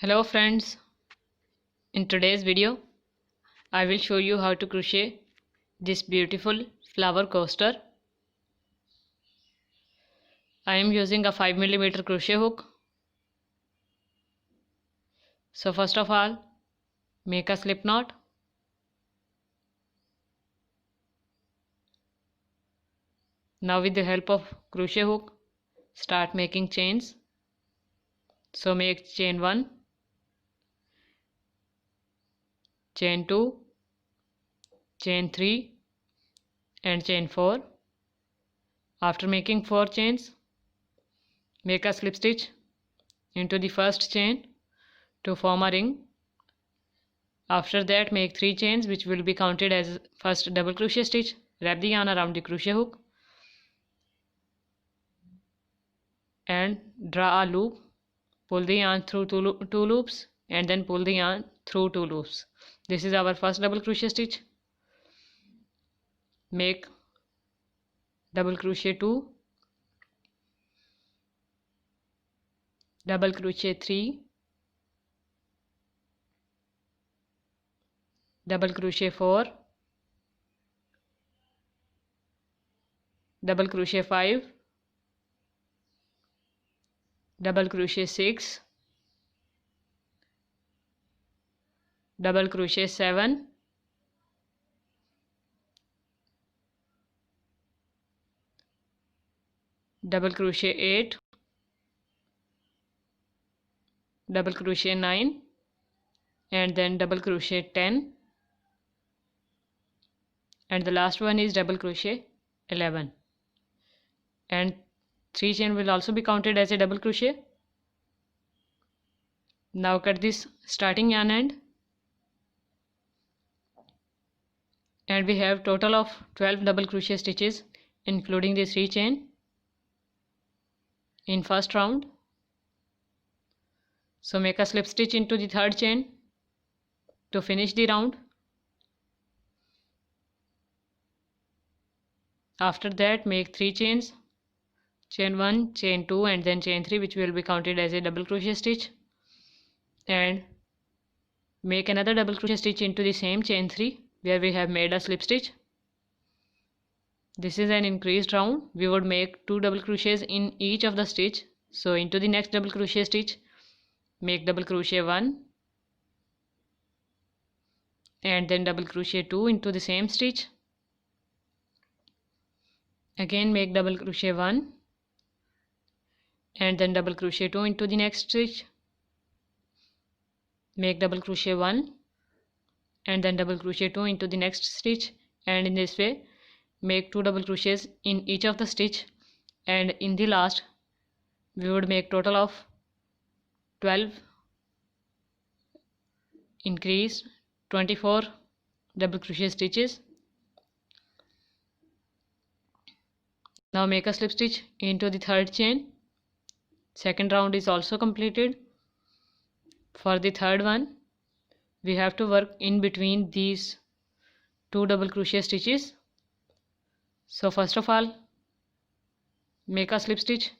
Hello friends, in today's video I will show you how to crochet this beautiful flower coaster. I am using a 5mm crochet hook. So first of all, make a slip knot. Now with the help of crochet hook, start making chains. So make chain 1, chain 2, chain 3 and chain 4. After making 4 chains, make a slip stitch into the first chain to form a ring. After that, make 3 chains which will be counted as first double crochet stitch. Wrap the yarn around the crochet hook and draw a loop. Pull the yarn through two loops and then pull the yarn through 2 loops. This is our first double crochet stitch. Make double crochet 2, double crochet 3, double crochet 4, double crochet 5, double crochet 6, double crochet 7, double crochet 8, double crochet 9 and then double crochet 10, and the last one is double crochet 11, and 3 chain will also be counted as a double crochet. Now cut this starting yarn end, and we have total of 12 double crochet stitches including the 3 chain in first round. So make a slip stitch into the third chain to finish the round. After that, make 3 chains, chain 1, chain 2 and then chain 3, which will be counted as a double crochet stitch, and make another double crochet stitch into the same chain 3 where we have made a slip stitch. This is an increased round. We would make 2 double crochets in each of the stitch. So into the next double crochet stitch, make double crochet 1 and then double crochet 2 into the same stitch. Again make double crochet 1 and then double crochet 2 into the next stitch. Make double crochet 1 and then double crochet 2 into the next stitch, and in this way make 2 double crochets in each of the stitch, and in the last we would make total of 12 increase 24 double crochet stitches. Now make a slip stitch into the third chain. Second round is also completed. For the third one, we have to work in between these 2 double crochet stitches. So first of all, make a slip stitch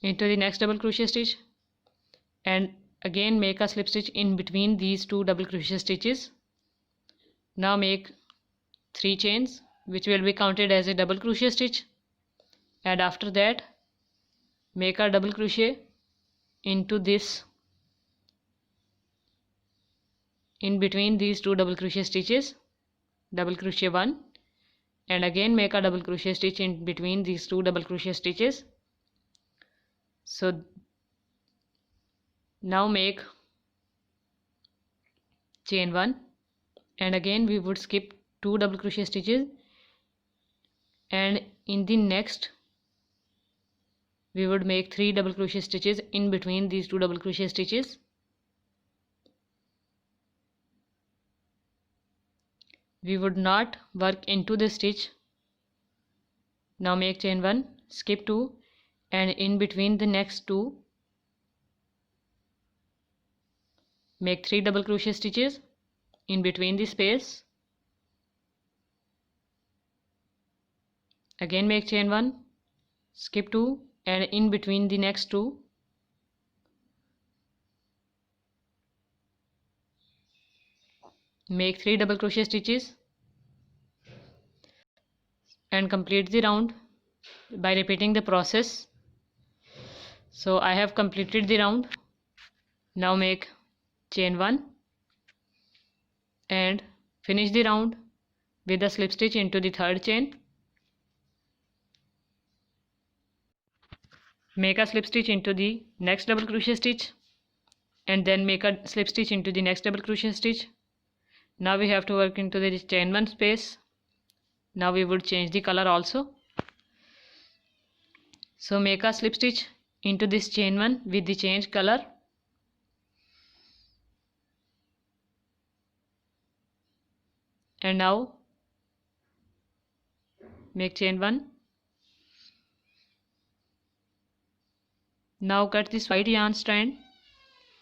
into the next double crochet stitch and again make a slip stitch in between these 2 double crochet stitches. Now make 3 chains which will be counted as a double crochet stitch, and after that make a double crochet into this in between these 2 double crochet stitches, double crochet 1 and again make a double crochet stitch in between these 2 double crochet stitches. So now make chain 1 and again we would skip 2 double crochet stitches, and in the next we would make 3 double crochet stitches in between these 2 double crochet stitches. We would not work into the stitch. Now make chain 1, skip 2 and in between the next 2 make 3 double crochet stitches in between the space. Again make chain 1, skip 2 and in between the next 2 make 3 double crochet stitches and complete the round by repeating the process. So I have completed the round. Now make chain 1 and finish the round with a slip stitch into the third chain. Make a slip stitch into the next double crochet stitch and then make a slip stitch into the next double crochet stitch. Now we have to work into the chain 1 space. Now we would change the color also. So make a slip stitch into this chain 1 with the change color. And now make chain 1. Now cut this white yarn strand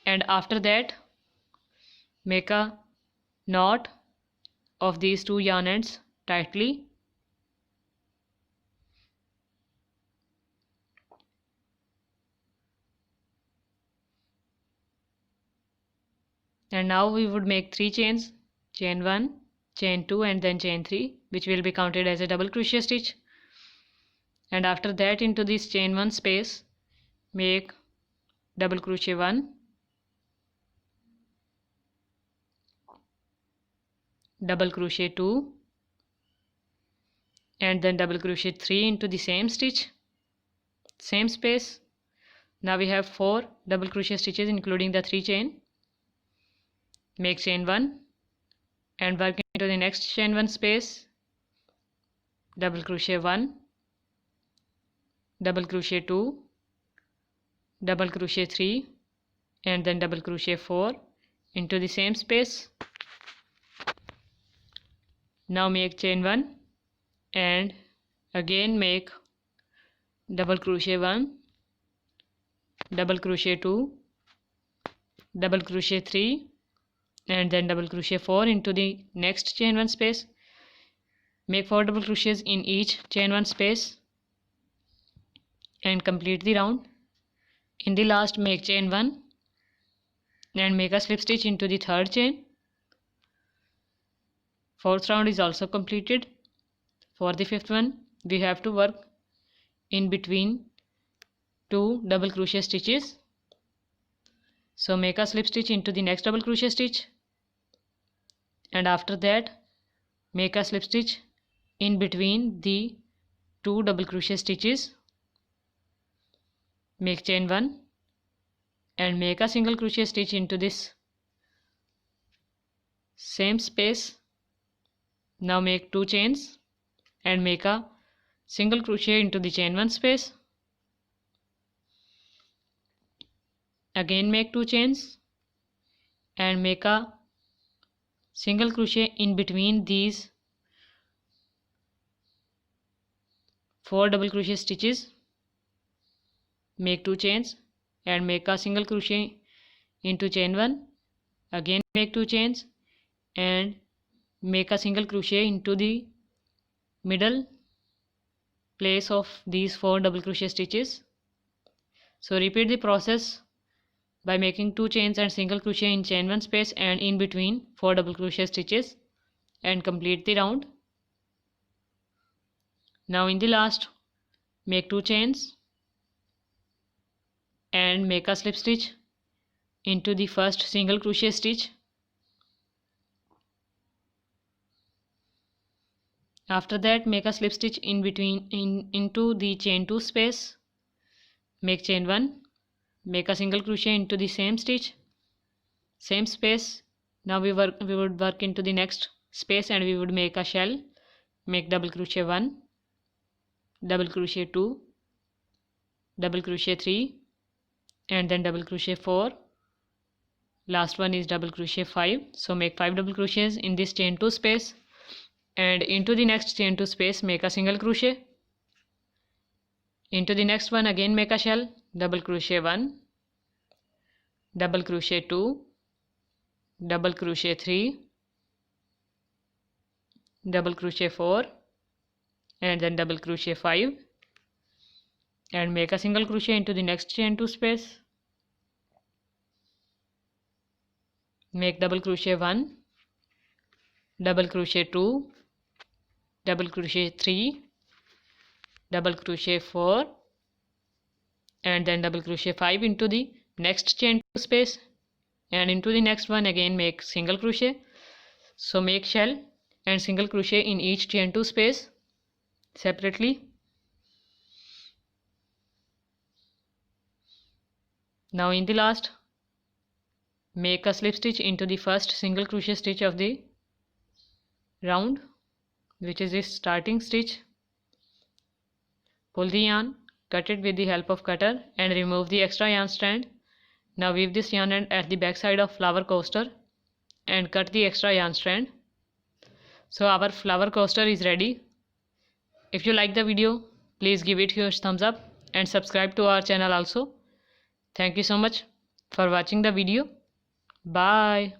and after that make a knot of these two yarn ends tightly. And now we would make 3 chains, chain 1, chain 2 and then chain 3, which will be counted as a double crochet stitch. And after that into this chain 1 space make double crochet 1, double crochet 2 and then double crochet 3 into the same stitch, same space. Now we have 4 double crochet stitches including the 3 chain. Make chain 1 and work into the next chain 1 space, double crochet 1, double crochet 2, double crochet 3 and then double crochet 4 into the same space. Now make chain 1 and again make double crochet 1, double crochet 2, double crochet 3 and then double crochet 4 into the next chain 1 space. Make 4 double crochets in each chain 1 space and complete the round. In the last make chain 1 and make a slip stitch into the third chain. Fourth round is also completed. For the fifth one we have to work in between 2 double crochet stitches. So make a slip stitch into the next double crochet stitch and after that make a slip stitch in between the 2 double crochet stitches. Make chain 1 and make a single crochet stitch into this same space. Now make 2 chains and make a single crochet into the chain 1 space. Again make 2 chains and make a single crochet in between these 4 double crochet stitches. Make 2 chains and make a single crochet into chain 1. Again make 2 chains and make a single crochet into the middle place of these 4 double crochet stitches. So repeat the process by making 2 chains and single crochet in chain 1 space and in between 4 double crochet stitches and complete the round. Now in the last make 2 chains and make a slip stitch into the first single crochet stitch. After that make a slip stitch in between into the chain 2 space. Make chain 1, make a single crochet into the same stitch, same space. Now we would work into the next space and we would make a shell. Make double crochet 1, double crochet 2, double crochet 3 and then double crochet 4. Last one is double crochet 5. So make 5 double crochets in this chain 2 space and into the next chain 2 space make a single crochet. Into the next one again make a shell, double crochet 1, double crochet 2, double crochet 3, double crochet 4 and then double crochet 5 and make a single crochet into the next chain 2 space. Make double crochet 1, double crochet 2, double crochet 3, double crochet 4, and then double crochet 5 into the next chain 2 space, and into the next one again make single crochet. So make shell and single crochet in each chain 2 space separately. Now in the last, make a slip stitch into the first single crochet stitch of the round, which is this starting stitch. Pull the yarn, cut it with the help of cutter, and remove the extra yarn strand. Now weave this yarn end at the back side of flower coaster and cut the extra yarn strand. So our flower coaster is ready. If you like the video, please give it your thumbs up and subscribe to our channel also. Thank you so much for watching the video. Bye.